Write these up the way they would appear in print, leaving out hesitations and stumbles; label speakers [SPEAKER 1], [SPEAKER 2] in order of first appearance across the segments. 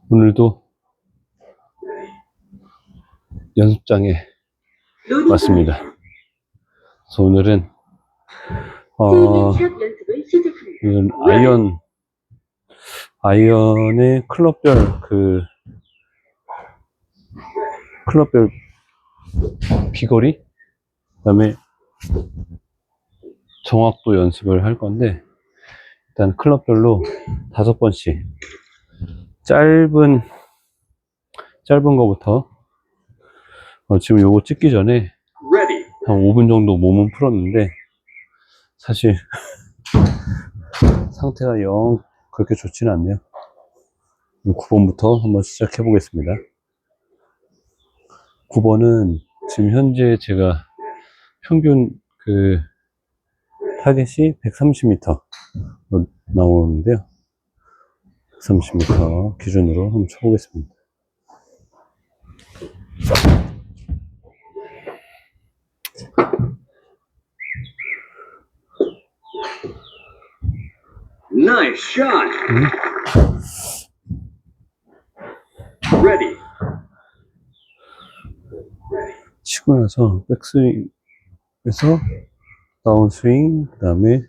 [SPEAKER 1] 오늘도 연습장에 왔습니다. 그래서 오늘은 이건 아이언의 클럽별 클럽별 비거리, 그 다음에 정확도 연습을 할 건데, 일단 클럽별로 5번씩 짧은 거부터 지금 요거 찍기 전에 한 5분 정도 몸은 풀었는데 사실 상태가 영 그렇게 좋지는 않네요. 9번부터 한번 시작해 보겠습니다. 9번은 지금 현재 제가 평균 타겟이 130m 나오는데요. 130m 기준으로 한번 쳐보겠습니다.
[SPEAKER 2] Nice shot. Ready.
[SPEAKER 1] 치고 나서 백스윙에서 다운스윙, 그 다음에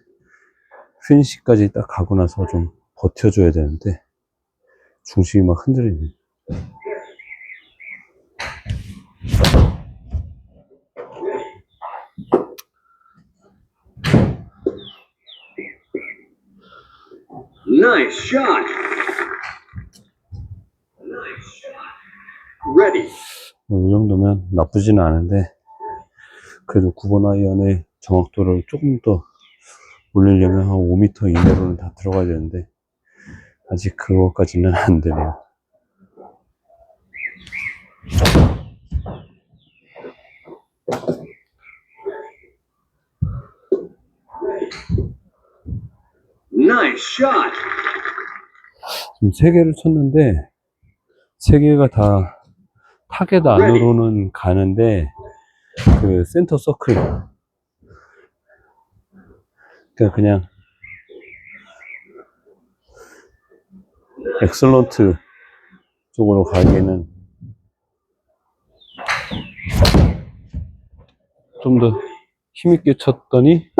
[SPEAKER 1] 피니시까지 딱 가고 나서 좀 버텨줘야 되는데 중심이 막 흔들리네.
[SPEAKER 2] Nice shot. Ready.
[SPEAKER 1] 이 정도면 나쁘지는 않은데 그래도 9번 아이언의 정확도를 조금 더 올리려면 한 5m 이내로는 다 들어가야 되는데 아직 그거까지는 안 되네요.
[SPEAKER 2] Nice shot.
[SPEAKER 1] 지금 3개를 쳤는데 3개가 다 타겟 안으로는 가는데 그 센터 서클, 그냥 엑설런트 쪽으로 가기에는 좀 더 힘있게 쳤더니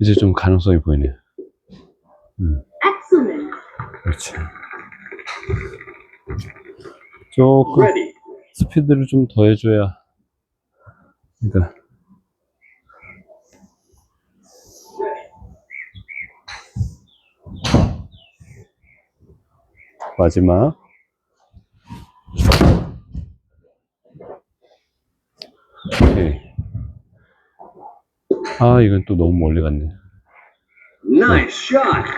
[SPEAKER 1] 이제 좀 가능성이 보이네요. 그렇지. 조금 스피드를 좀 더 해줘야, 그러니까 마지막 오케이. 아, 이건 또 너무 멀리 갔네.
[SPEAKER 2] Nice shot.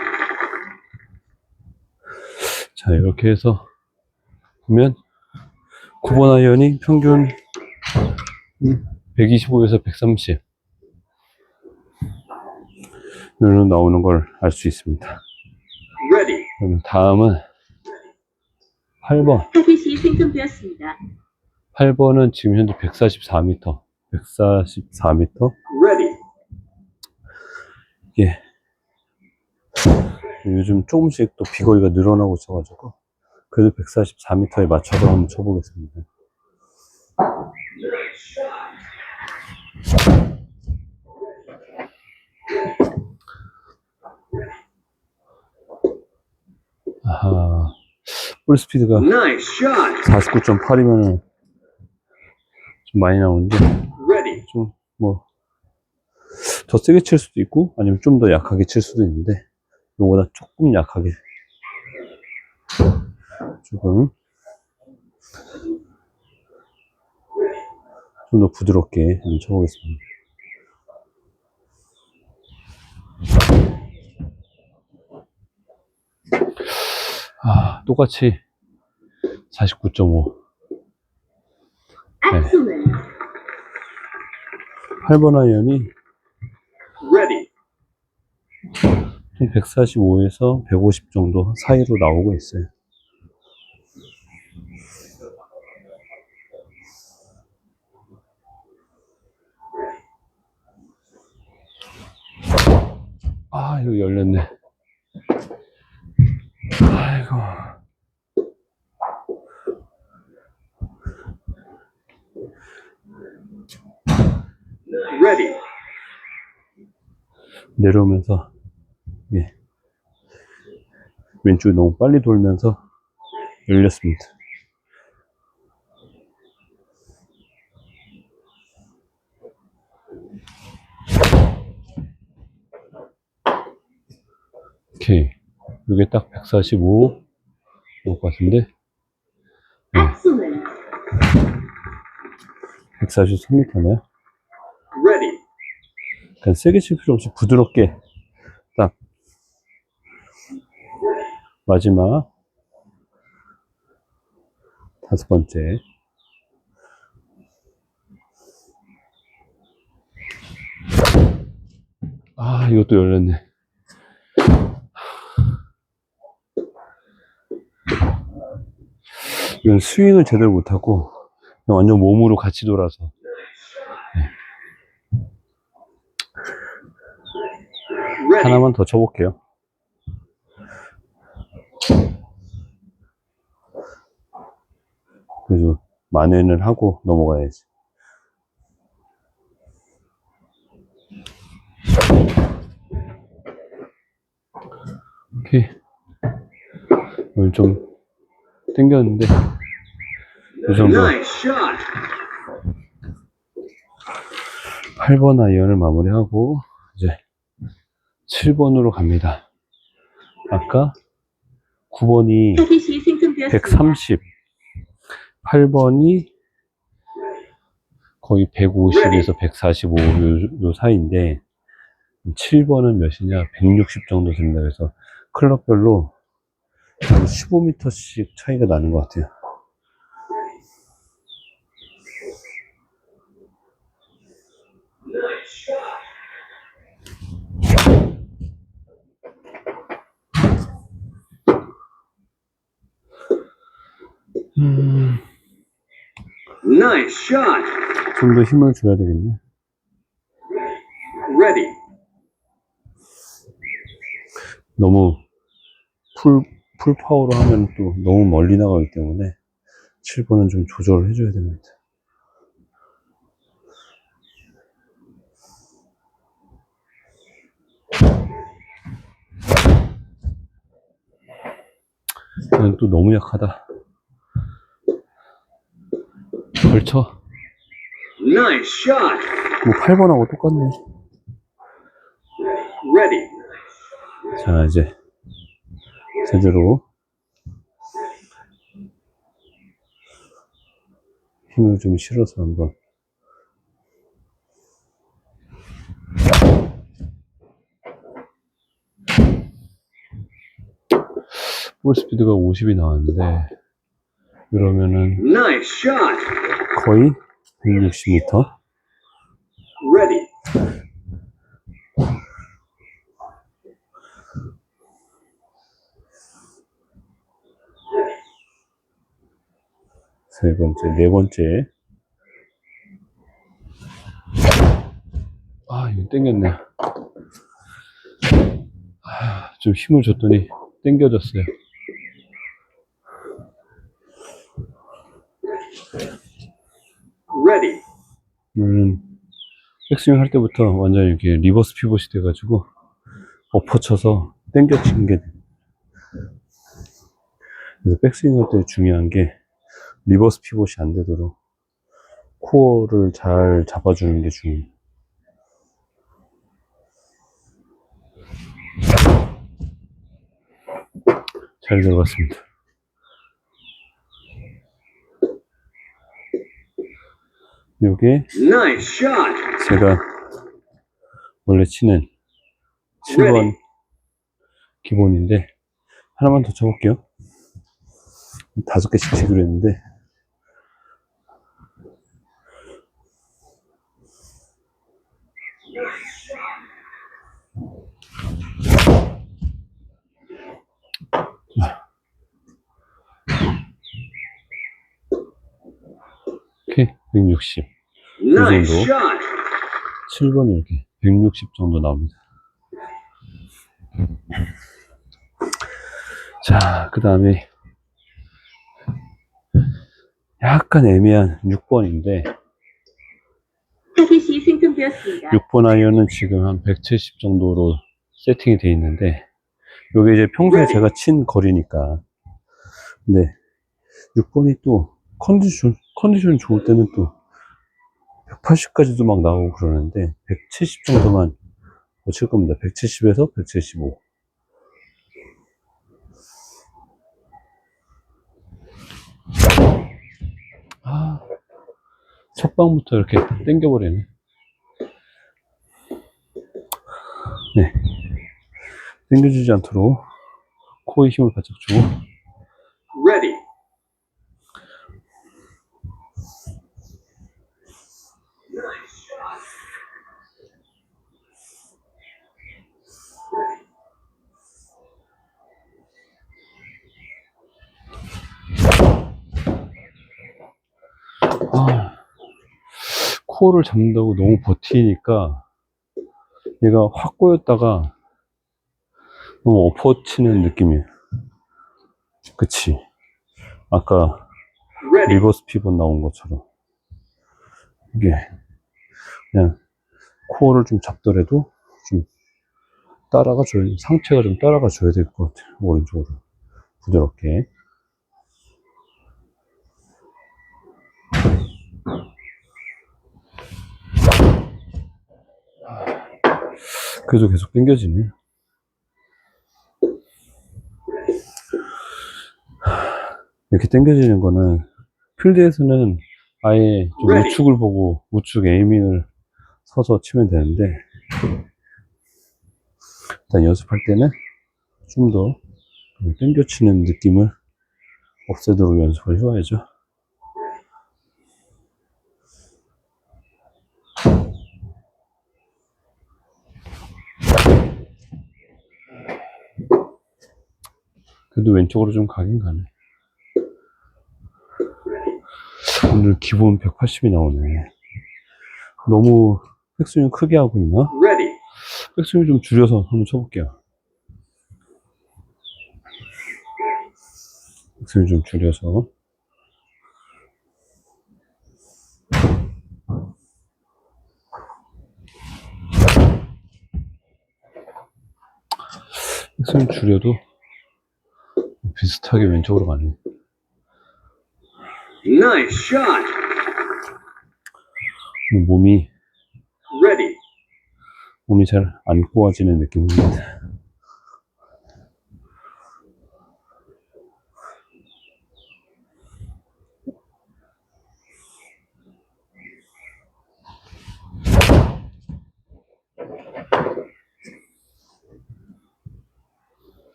[SPEAKER 1] 자, 이렇게 해서 보면 9번 아이언이 평균 125에서 130 이런 나오는 걸 알 수 있습니다.
[SPEAKER 2] Ready.
[SPEAKER 1] 그럼 다음은 8번.
[SPEAKER 3] 타겟이 생성되었습니다.
[SPEAKER 1] 8번은 지금 현재 144m. 144m.
[SPEAKER 2] Ready.
[SPEAKER 1] 예. 요즘 조금씩 또 비거리가 늘어나고 있어가지고 그래도 144m에 맞춰서 한번 쳐보겠습니다. 아하, 볼 스피드가
[SPEAKER 2] Nice shot.
[SPEAKER 1] 49.8이면은 좀 많이 나오는데
[SPEAKER 2] Ready.
[SPEAKER 1] 좀 뭐 더 세게 칠 수도 있고 아니면 좀 더 약하게 칠 수도 있는데 이거보다 조금 약하게 조금 좀 더 부드럽게 한번 쳐보겠습니다. 아, 똑같이 49.5. 네. 8번 아이언이
[SPEAKER 2] Ready.
[SPEAKER 1] 145에서 150 정도 사이로 나오고 있어요. 아, 이거 열렸네. 아이고.
[SPEAKER 2] Ready.
[SPEAKER 1] 내려오면서, 예. 왼쪽이 너무 빨리 돌면서 열렸습니다. 오케이. 이게 딱 145 나올 것 같은데.
[SPEAKER 3] Excellent.
[SPEAKER 1] 143m네요.
[SPEAKER 2] Ready.
[SPEAKER 1] 그냥 세게 칠 필요 없이 부드럽게 딱 마지막 5번째. 아, 이것도 열렸네. 이건 스윙을 제대로 못하고 그냥 완전 몸으로 같이 돌아서.
[SPEAKER 2] Ready.
[SPEAKER 1] 하나만 더 쳐볼게요. 그래서 만회는 하고 넘어가야지. 오케이. 오늘 좀 땡겼는데 이 정도.
[SPEAKER 2] Nice shot.
[SPEAKER 1] 8번 아이언을 마무리하고 이제 7번으로 갑니다. 아까 9번이
[SPEAKER 3] 开题新增标
[SPEAKER 1] 130, 8번이 거의 150에서 145 요 사이인데 7번은 몇이냐? 160 정도 됩니다. 그래서 클럽별로 한 15m씩 차이가 나는 것 같아요.
[SPEAKER 2] Nice shot.
[SPEAKER 1] 좀 더 힘을 줘야 되겠네.
[SPEAKER 2] Ready.
[SPEAKER 1] 너무 풀 파워로 하면 또 너무 멀리 나가기 때문에 7번은 좀 조절을 해줘야 됩니다. 이건 또 너무 약하다. 걸쳐.
[SPEAKER 2] Nice shot.
[SPEAKER 1] 뭐 8번하고 똑같네.
[SPEAKER 2] Ready.
[SPEAKER 1] 자, 이제 제대로 힘을 좀 실어서 한번. 볼 스피드가 50이 나왔는데 이러면은
[SPEAKER 2] Nice shot.
[SPEAKER 1] 거의 160m.
[SPEAKER 2] Ready.
[SPEAKER 1] 세 번째, 네 번째. 아, 이거 땡겼네. 아, 좀 힘을 줬더니 땡겨졌어요.
[SPEAKER 2] Ready.
[SPEAKER 1] 백스윙 할 때부터 완전 이렇게 리버스 피벗이 돼가지고 엎어 쳐서 땡겨친 게 돼. 그래서 백스윙 할 때 중요한 게 리버스 피벗이 안 되도록 코어를 잘 잡아주는 게 중요해요. 잘 들어갔습니다. 요게
[SPEAKER 2] Nice shot.
[SPEAKER 1] 제가 원래 치는 7번 기본인데 하나만 더 쳐볼게요. 5개씩 치기로 했는데 오케이, 160.
[SPEAKER 2] Nice
[SPEAKER 1] 정도.
[SPEAKER 2] shot.
[SPEAKER 1] 7번이 이렇게 160 정도 나옵니다. 자, 그 다음에 약간 애매한 6번인데,
[SPEAKER 3] 타깃이 생성되었습니다.
[SPEAKER 1] 6번 아이언은 지금 한 170 정도로 세팅이 되어 있는데, 요게 이제 평소에 제가 친 거리니까. 근데 6번이 또 컨디션 좋을 때는 또 180까지도 막 나오고 그러는데, 170 정도만 칠 겁니다. 170에서 175. 아, 첫 방부터 이렇게 당겨버리네. 네. 당겨주지 않도록 코에 힘을 바짝 주고.
[SPEAKER 2] Ready.
[SPEAKER 1] 아, 코어를 잡는다고 너무 버티니까 얘가 확 꼬였다가 너무 엎어치는 느낌이에요. 그치? 아까
[SPEAKER 2] Ready.
[SPEAKER 1] 리버스 피벗 나온 것처럼 이게 그냥 코어를 좀 잡더라도 좀 따라가 줘야, 상체가 좀 따라가 줘야 될 것 같아요. 오른쪽으로 부드럽게. 그래도 계속 당겨지네. 이렇게 당겨지는 거는 필드에서는 아예 좀 우측을 보고 우측 에이밍을 서서 치면 되는데, 일단 연습할 때는 좀 더 당겨치는 느낌을 없애도록 연습을 해와야죠. 그래도 왼쪽으로 좀 가긴 가네. 오늘 기본 180이 나오네. 너무 백스윙 크게 하고 있나?
[SPEAKER 2] Ready.
[SPEAKER 1] 백스윙 좀 줄여서 한번 쳐볼게요. 백스윙 좀 줄여서. 백스윙 줄여도 비슷하게 왼쪽으로 가네.
[SPEAKER 2] Nice shot.
[SPEAKER 1] 몸이
[SPEAKER 2] Ready.
[SPEAKER 1] 잘 안 꼬아지는 느낌입니다.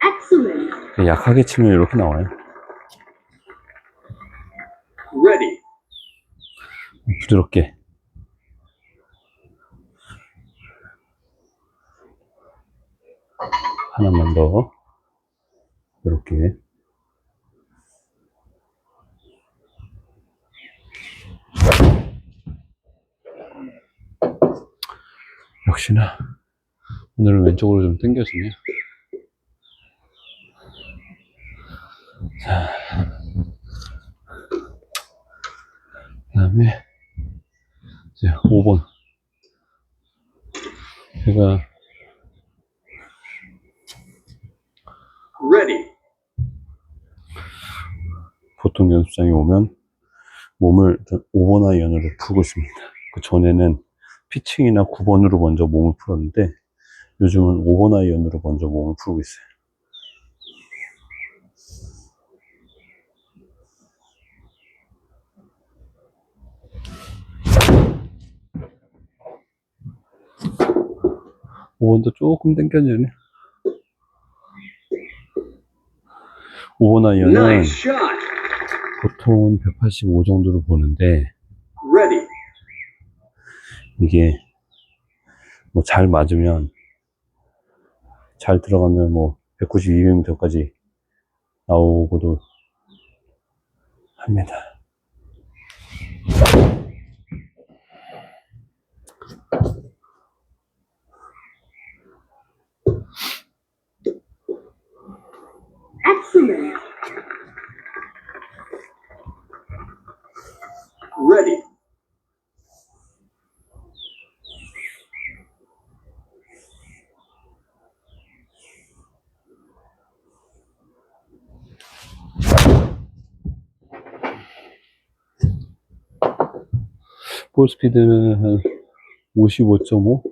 [SPEAKER 3] Excellent.
[SPEAKER 1] 약하게 치면 이렇게 나와요.
[SPEAKER 2] Ready.
[SPEAKER 1] 부드럽게. 하나만 더. 이렇게. 역시나 오늘은 왼쪽으로 좀 당겨지네요. 자, 그 다음에 이제 5번. 제가
[SPEAKER 2] Ready.
[SPEAKER 1] 보통 연습장에 오면 몸을 5번 아이언으로 풀고 있습니다. 그 전에는 피칭이나 9번으로 먼저 몸을 풀었는데, 요즘은 5번 아이언으로 먼저 몸을 풀고 있어요. 오 번도 조금 당겨지네. 5번 아이언은
[SPEAKER 2] Nice shot.
[SPEAKER 1] 보통은 185 정도로 보는데,
[SPEAKER 2] Ready.
[SPEAKER 1] 이게 뭐 잘 맞으면, 잘 들어가면 뭐 190, 200m까지 나오고도 합니다.
[SPEAKER 3] human,
[SPEAKER 2] ready,
[SPEAKER 1] 볼 스피드는 한 55.5?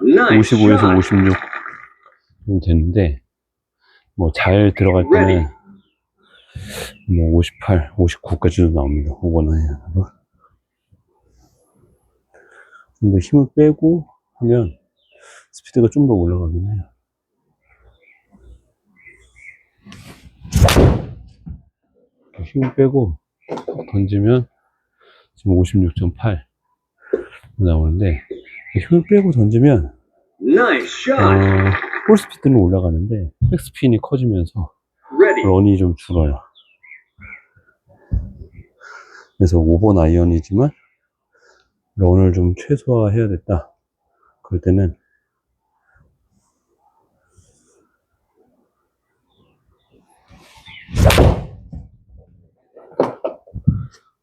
[SPEAKER 2] nice
[SPEAKER 1] 55에서
[SPEAKER 2] shot,
[SPEAKER 1] 56 정도 되는데, 뭐 잘 들어갈 때는 뭐 58, 59까지도 나옵니다. 5번 아이언으로. 좀 더 힘을 빼고 하면 스피드가 좀 더 올라가긴 해요. 이렇게 힘을 빼고 던지면 지금 56.8 나오는데, 힘을 빼고 던지면
[SPEAKER 2] nice shot,
[SPEAKER 1] 볼 스피드는 올라가는데 백스핀이 커지면서
[SPEAKER 2] ready,
[SPEAKER 1] 런이 좀 줄어요. 그래서 5번 아이언이지만 런을 좀 최소화해야겠다. 그럴 때는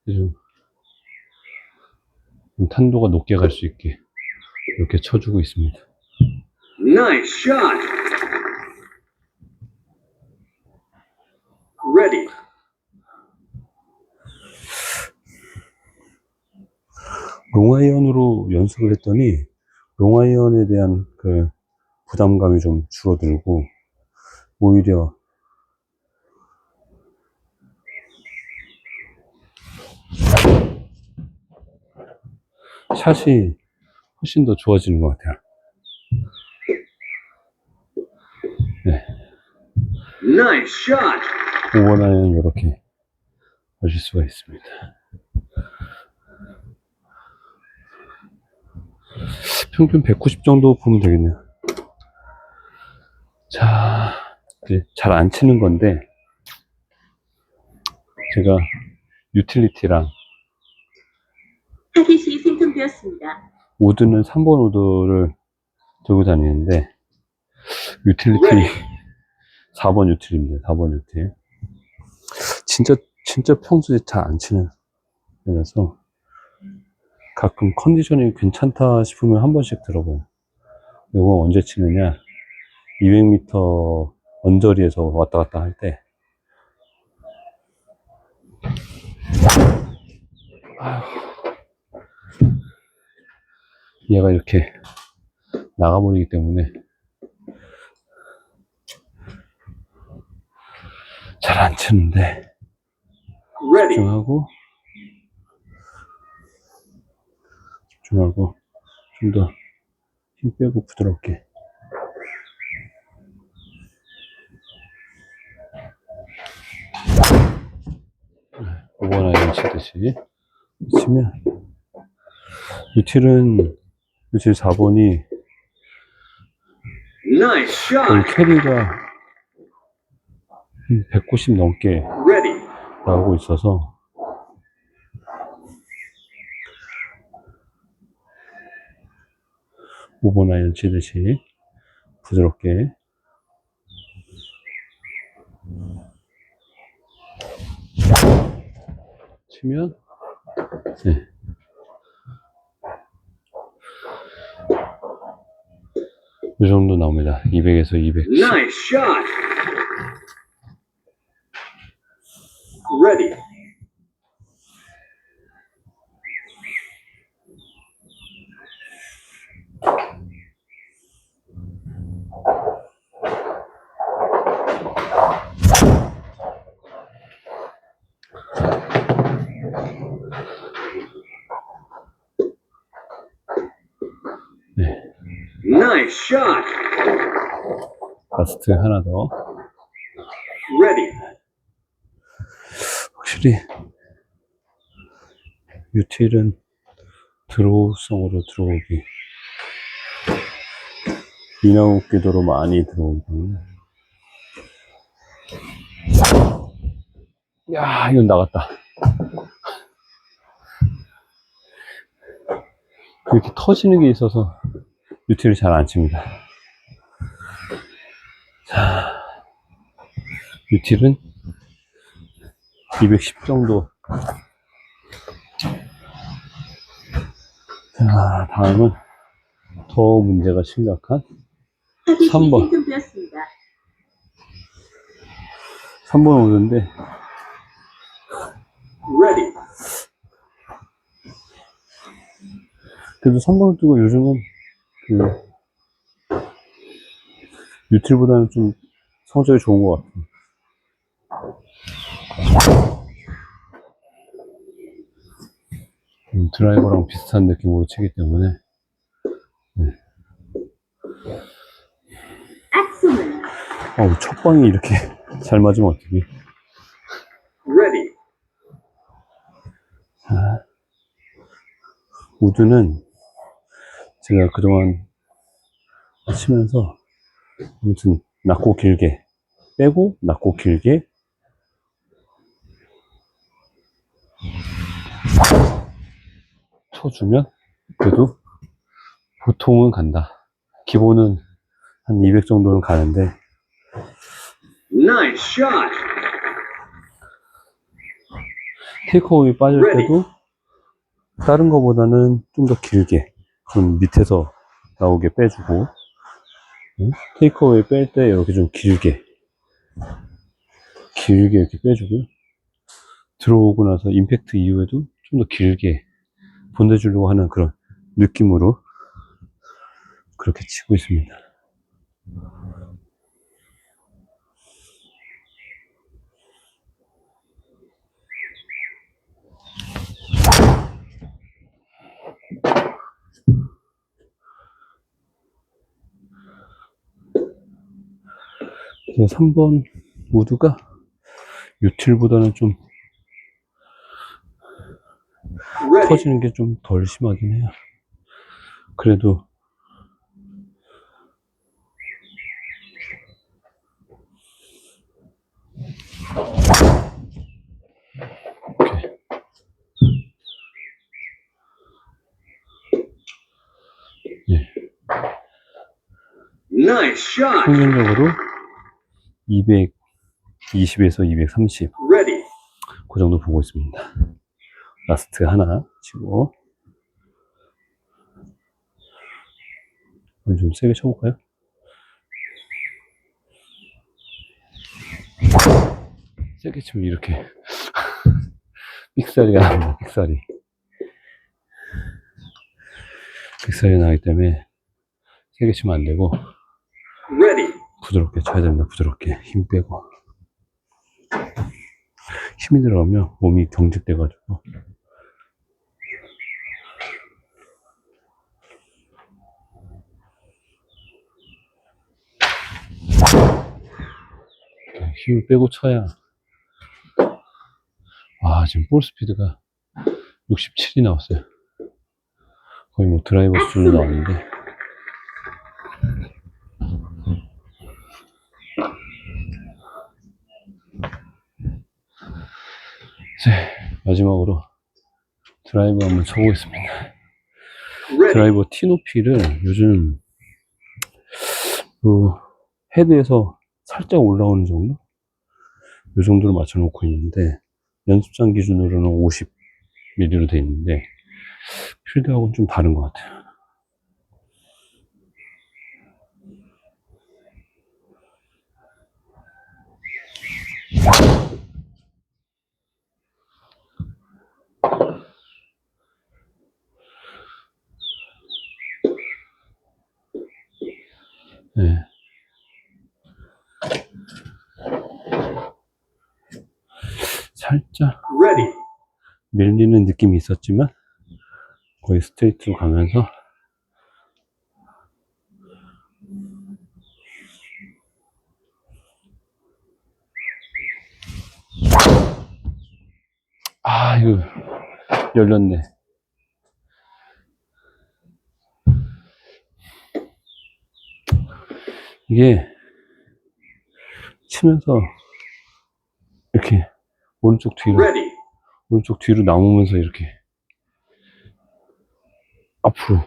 [SPEAKER 1] 좀 탄도가 높게 갈 수 있게 이렇게 쳐주고 있습니다.
[SPEAKER 2] nice shot, ready,
[SPEAKER 1] 롱아이언으로 연습을 했더니 롱아이언에 대한 그 부담감이 좀 줄어들고 오히려 샷이 훨씬 더 좋아지는 것 같아요. 네,
[SPEAKER 2] nice shot,
[SPEAKER 1] 5번 아이언 이렇게 하실 수가 있습니다. 평균 190 정도 보면 되겠네요. 자, 잘 안 치는 건데 제가 유틸리티랑
[SPEAKER 3] 타깃이 생성되었습니다.
[SPEAKER 1] 우드는 3번 우드를 들고 다니는데 유틸리티 4번 유틸입니다. 4번 유틸. 진짜 평소에 잘 안 치는 애라서 가끔 컨디션이 괜찮다 싶으면 한 번씩 들어봐요. 이거 언제 치느냐? 200m 언저리에서 왔다 갔다 할 때. 얘가 이렇게 나가버리기 때문에 잘 안 치는데
[SPEAKER 2] ready,
[SPEAKER 1] 집중하고 좀 더 힘 빼고 부드럽게. 오버라인 치듯이 치면 유틸은 유틸 4번이
[SPEAKER 2] nice
[SPEAKER 1] 거의
[SPEAKER 2] shot,
[SPEAKER 1] 캐리가 190 넘게
[SPEAKER 2] ready,
[SPEAKER 1] 나오고 있어서 오버 아이언 치듯이 부드럽게 치면 네. 이 정도 나옵니다. 200에서 210.
[SPEAKER 2] nice shot, ready,
[SPEAKER 1] 네.
[SPEAKER 2] nice shot,
[SPEAKER 1] 라스트 하나 더.
[SPEAKER 2] ready,
[SPEAKER 1] 확실히 유틸은 드로우성으로 들어오기 인아웃 궤도로 많이 들어오기 때문에 야 이건 나갔다. 이렇게 터지는 게 있어서 유틸을 잘 안 칩니다. 자, 유틸은 210 정도. 자, 다음은 더 문제가 심각한 3번.
[SPEAKER 3] 준비했습니다.
[SPEAKER 1] 3번 오는데,
[SPEAKER 2] Ready.
[SPEAKER 1] 그래도 3번을 뜨고 요즘은 그, 유틸보다는 좀 성적이 좋은 것 같아요. 드라이버랑 비슷한 느낌으로 치기 때문에.
[SPEAKER 3] Excellent.
[SPEAKER 1] 첫 방이 이렇게 잘 맞으면 어떡해.
[SPEAKER 2] Ready.
[SPEAKER 1] 우드는 제가 그동안 치면서 아무튼 낮고 길게 빼고 낮고 길게 쳐주면 그래도 보통은 간다. 기본은 한 200 정도는 가는데
[SPEAKER 2] Nice shot.
[SPEAKER 1] 테이크어웨이 빠질 때도 다른 거보다는 좀 더 길게 좀 밑에서 나오게 빼주고, 테이크어웨이 뺄 때 이렇게 좀 길게 이렇게 빼주고요. 들어오고 나서 임팩트 이후에도 좀 더 길게 보내주려고 하는 그런 느낌으로 그렇게 치고 있습니다. 그래서 3번 우드가 유틸보다는 좀
[SPEAKER 2] Ready.
[SPEAKER 1] 터지는 게 좀 덜 심하긴 해요. 그래도 이렇게
[SPEAKER 2] Nice shot.
[SPEAKER 1] 평균적으로 220에서 230
[SPEAKER 2] Ready.
[SPEAKER 1] 그 정도 보고 있습니다. 라스트 하나 치고 좀 세게 쳐볼까요? 세게 치면 이렇게 삑사리가 납니다. 삑사리 나기 때문에 세게 치면 안 되고
[SPEAKER 2] Ready.
[SPEAKER 1] 부드럽게 쳐야 됩니다. 부드럽게 힘 빼고. 힘이 들어가면 몸이 경직돼가지고 힘을 빼고 쳐야. 지금 볼 스피드가 67이 나왔어요. 거의 뭐 드라이버 수준으로 나왔는데 이제 마지막으로 드라이버 한번 쳐보겠습니다.
[SPEAKER 2] Ready.
[SPEAKER 1] 드라이버 티 높이를 요즘 그 헤드에서 살짝 올라오는 정도? 이 정도로 맞춰놓고 있는데 연습장 기준으로는 50mm로 되어 있는데 필드하고는 좀 다른 것 같아요. 네. 살짝
[SPEAKER 2] Ready.
[SPEAKER 1] 밀리는 느낌이 있었지만 거의 스트레이트로 가면서 이거 열렸네. 이게 치면서 이렇게 오른쪽
[SPEAKER 2] Ready.
[SPEAKER 1] 뒤로 남으면서 이렇게 앞으로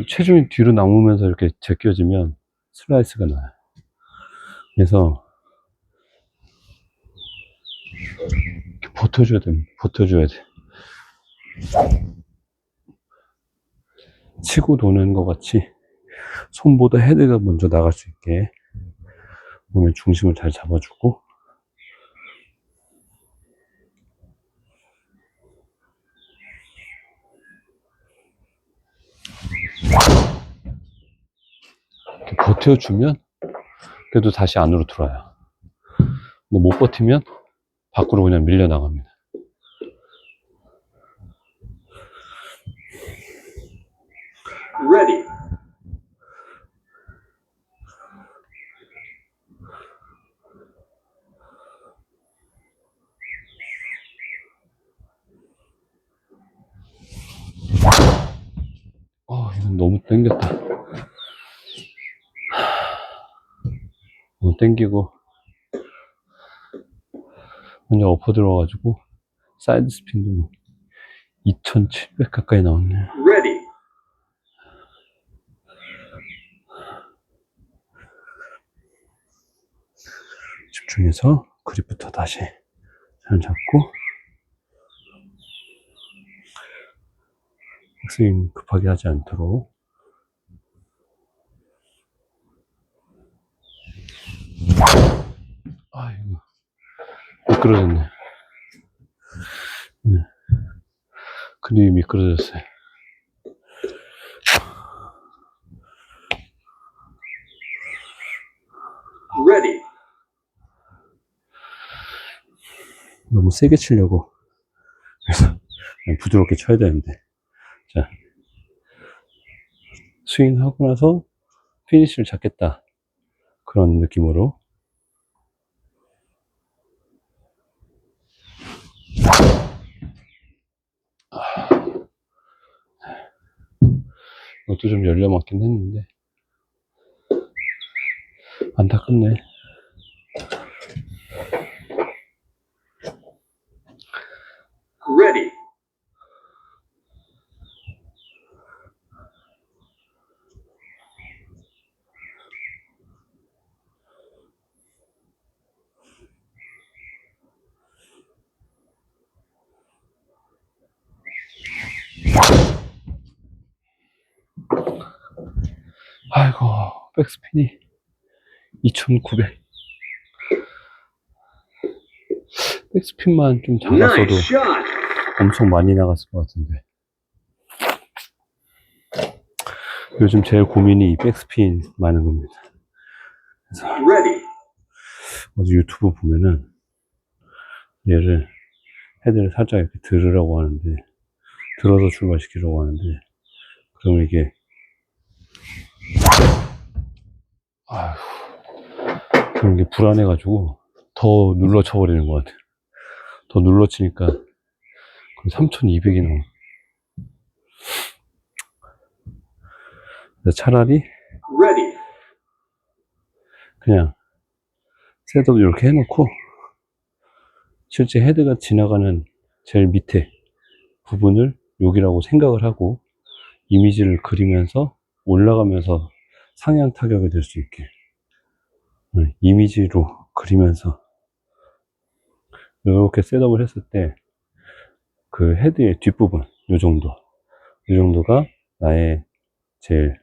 [SPEAKER 1] 체중이 뒤로 남으면서 이렇게 제껴지면 슬라이스가 나요. 그래서 이렇게 버텨줘야 됩니다. 버텨줘야 돼. 치고 도는 것 같이 손보다 헤드가 먼저 나갈 수 있게 몸의 중심을 잘 잡아주고, 이렇게 버텨주면 그래도 다시 안으로 들어와요. 근데 못 버티면 밖으로 그냥 밀려나갑니다.
[SPEAKER 2] Ready.
[SPEAKER 1] 이건 너무 땡겼다. 너무 땡기고, 먼저 엎어 들어가지고, 사이드 스핀도 2700 가까이 나왔네.
[SPEAKER 2] Ready.
[SPEAKER 1] 집중해서 그립부터 다시 잘 잡고, 스윙 급하게 하지 않도록. 이거 미끄러졌네. 네. 그립이 미끄러졌어요.
[SPEAKER 2] Ready.
[SPEAKER 1] 너무 세게 치려고. 그래서 그냥 부드럽게 쳐야 되는데. 자, 스윙하고 나서 피니쉬를 잡겠다. 그런 느낌으로. 이것도 좀 열려 맞긴 했는데 안타깝네.
[SPEAKER 2] Ready.
[SPEAKER 1] 아이고, 백스핀이 2900. 백스핀만 좀 작았어도
[SPEAKER 2] Nice shot.
[SPEAKER 1] 엄청 많이 나갔을 것 같은데. 요즘 제일 고민이 이 백스핀 많은 겁니다.
[SPEAKER 2] Ready.
[SPEAKER 1] 어제 유튜브 보면은 얘를 헤드를 살짝 이렇게 들으라고 하는데, 들어서 출발시키려고 하는데, 그러면 이게 그런 게 불안해가지고 더 눌러쳐버리는 것 같아요. 더 눌러치니까 3200이 나와. 차라리
[SPEAKER 2] Ready.
[SPEAKER 1] 그냥 셋업 이렇게 해놓고 실제 헤드가 지나가는 제일 밑에 부분을 여기라고 생각을 하고 이미지를 그리면서 올라가면서 상향 타격이 될 수 있게 이미지로 그리면서 이렇게 셋업을 했을 때 그 헤드의 뒷부분 이 정도가 나의 제일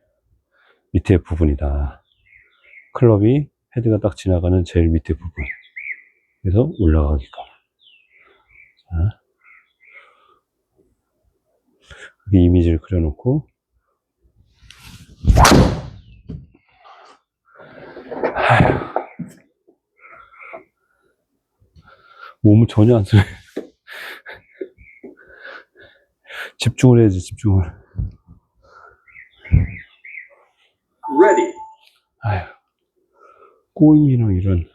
[SPEAKER 1] 밑에 부분이다. 클럽이 헤드가 딱 지나가는 제일 밑에 부분. 그래서 올라가기가. 자, 이 이미지를 그려놓고. 몸을 전혀 안 쓰네. 집중을 해야지, 집중을.
[SPEAKER 2] Ready.
[SPEAKER 1] 꼬임이나 이런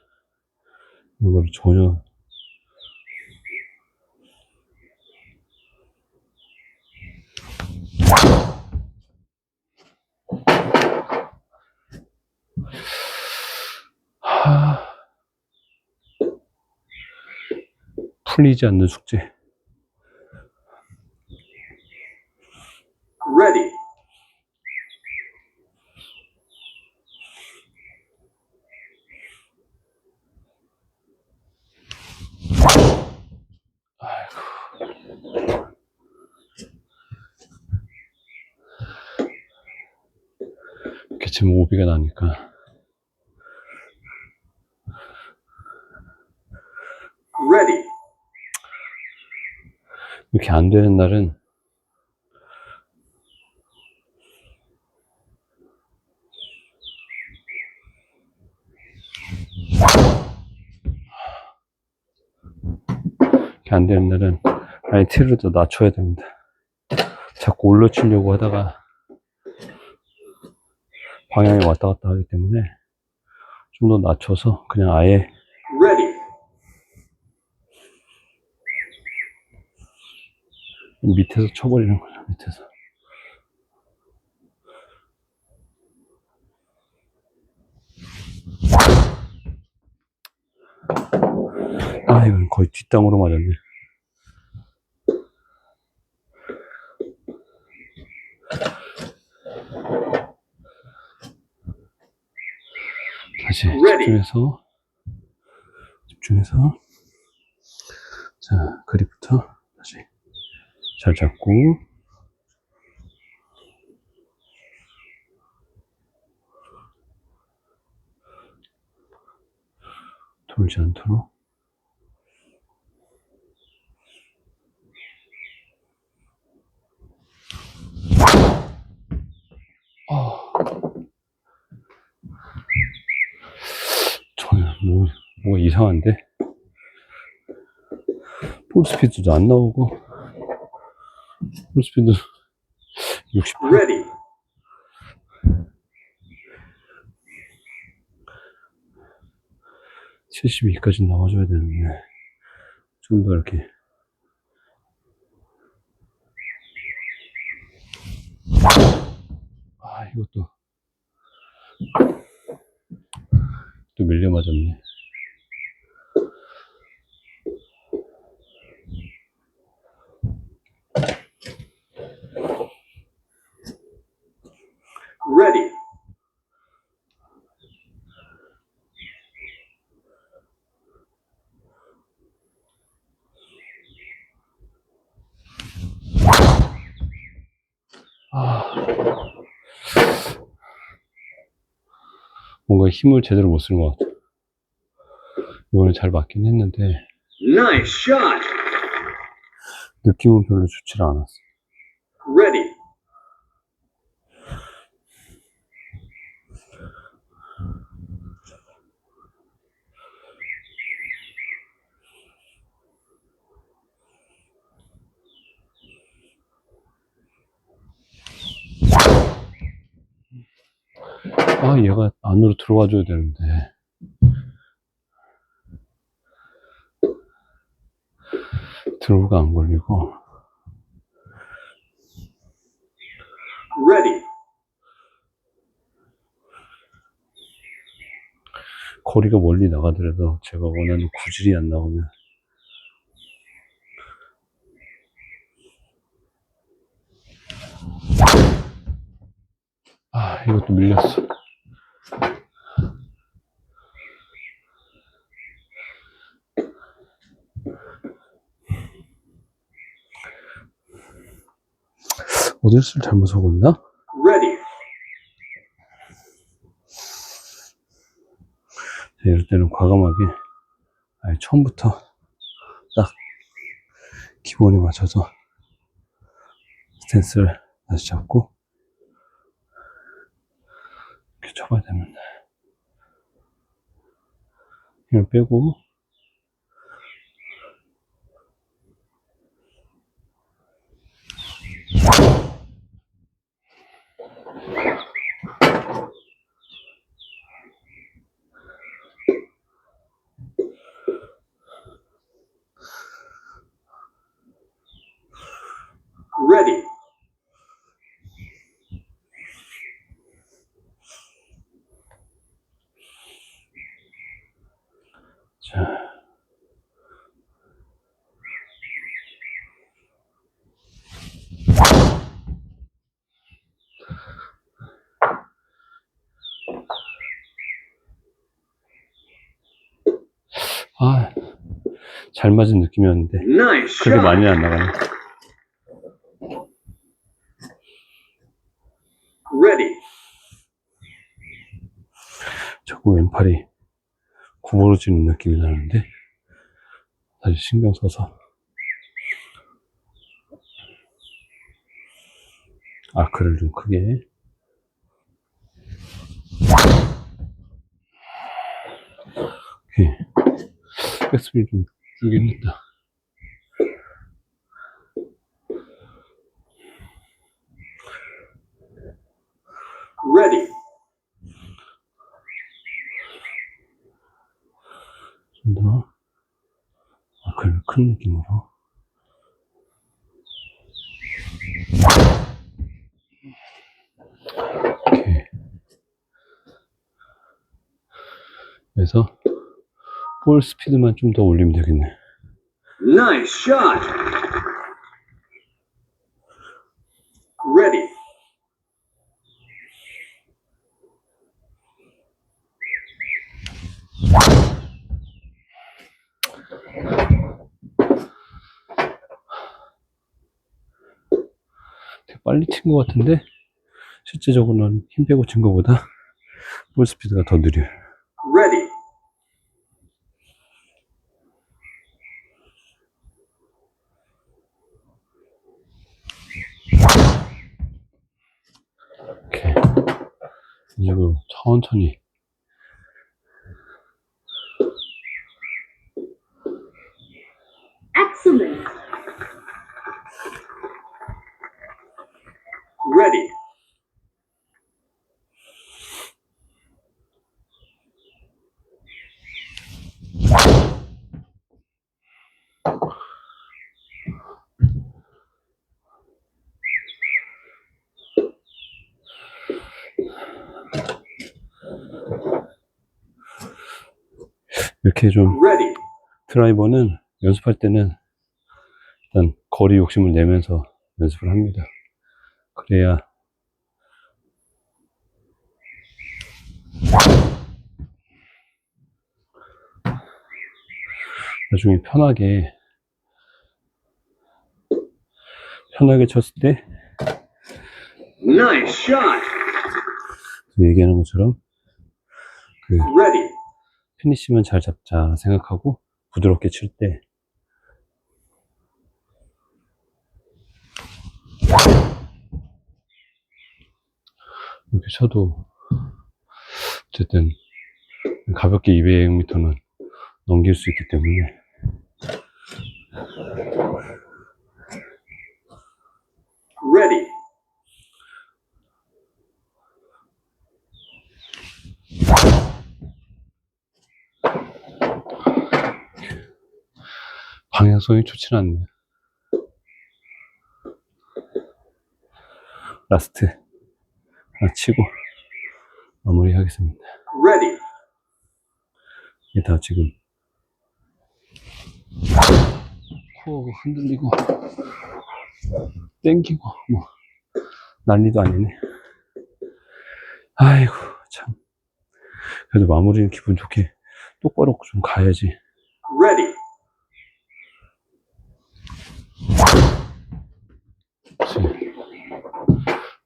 [SPEAKER 1] 걸 전혀. 풀리지 않는 숙제.
[SPEAKER 2] Ready.
[SPEAKER 1] 이렇게 치면 오비가 나니까.
[SPEAKER 2] Ready.
[SPEAKER 1] 이렇게 안 되는 날은 이렇게 안 되는 날은 아예 티를 더 낮춰야 됩니다. 자꾸 올려치려고 하다가 방향이 왔다 갔다 하기 때문에 좀 더 낮춰서 그냥 아예
[SPEAKER 2] Ready.
[SPEAKER 1] 밑에서 쳐버리는 거죠. 밑에서. 아, 이건 거의 뒷땅으로 맞았네. 다시 집중해서. 자, 그립부터 다시 잘 잡고. 돌지 않도록. 저는 뭐가 이상한데? 볼 스피드도 안 나오고, 볼 스피드 68.
[SPEAKER 2] Ready.
[SPEAKER 1] 72까지 나와줘야 되는데, 좀 더 이렇게. 아, 이것도 또 밀려 맞았네.
[SPEAKER 2] Ready.
[SPEAKER 1] 뭔가 힘을 제대로 못 쓰는 것 같아. 이번에 잘 맞긴 했는데,
[SPEAKER 2] Nice shot.
[SPEAKER 1] 느낌은 별로 좋지 않았어.
[SPEAKER 2] Ready.
[SPEAKER 1] 아, 얘가 안으로 들어와줘야 되는데. 드로우가 안 걸리고.
[SPEAKER 2] Ready.
[SPEAKER 1] 거리가 멀리 나가더라도 제가 원하는 구질이 안 나오면. 아, 이것도 밀렸어. 어디를 잘못 하고 있나?
[SPEAKER 2] Ready.
[SPEAKER 1] 이럴 때는 과감하게 아예 처음부터 딱 기본에 맞춰서 스탠스를 다시 잡고 이렇게 쳐봐야 됩니다. 힘을 빼고
[SPEAKER 2] Ready.
[SPEAKER 1] 자. 아, 잘 맞은 느낌이었는데
[SPEAKER 2] Nice
[SPEAKER 1] 그렇게
[SPEAKER 2] shot.
[SPEAKER 1] 많이는 안 나가네.
[SPEAKER 2] Ready.
[SPEAKER 1] 자꾸 왼팔이 구부러지는 느낌이 나는데 다시 신경 써서 아크를 좀 크게. 오케이. 백스핀이 좀 줄긴 했다.
[SPEAKER 2] Ready.
[SPEAKER 1] 좀 더 아크를 큰 느낌으로. 오케이. 그래서 볼 스피드만 좀 더 올리면 되겠네.
[SPEAKER 2] Nice shot. Ready.
[SPEAKER 1] 되게 빨리 친 것 같은데 실제적으로는 힘 빼고 친 것보다 볼 스피드가 더 느려요.
[SPEAKER 2] Ready.
[SPEAKER 1] 오케이. 이제 그 천천히.
[SPEAKER 3] Excellent.
[SPEAKER 2] Ready.
[SPEAKER 1] 이렇게 좀
[SPEAKER 2] Ready.
[SPEAKER 1] 드라이버는 연습할 때는 일단 거리 욕심을 내면서 연습을 합니다. 그래야 나중에 편하게 쳤을 때
[SPEAKER 2] Nice shot.
[SPEAKER 1] 얘기하는 것처럼 그
[SPEAKER 2] Ready.
[SPEAKER 1] 피니시만 잘 잡자 생각하고 부드럽게 칠 때 이렇게 쳐도 어쨌든 가볍게 200m는 넘길 수 있기 때문에.
[SPEAKER 2] Ready.
[SPEAKER 1] 방향성이 좋진 않네요. 라스트 하나 치고 마무리 하겠습니다.
[SPEAKER 2] Ready.
[SPEAKER 1] 이게 다 지금 코어가 흔들리고 땡기고 뭐 난리도 아니네. 아이고 참. 그래도 마무리는 기분 좋게 똑바로 좀 가야지.
[SPEAKER 2] Ready.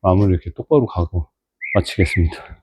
[SPEAKER 1] 마무리 이렇게 똑바로 가고 마치겠습니다.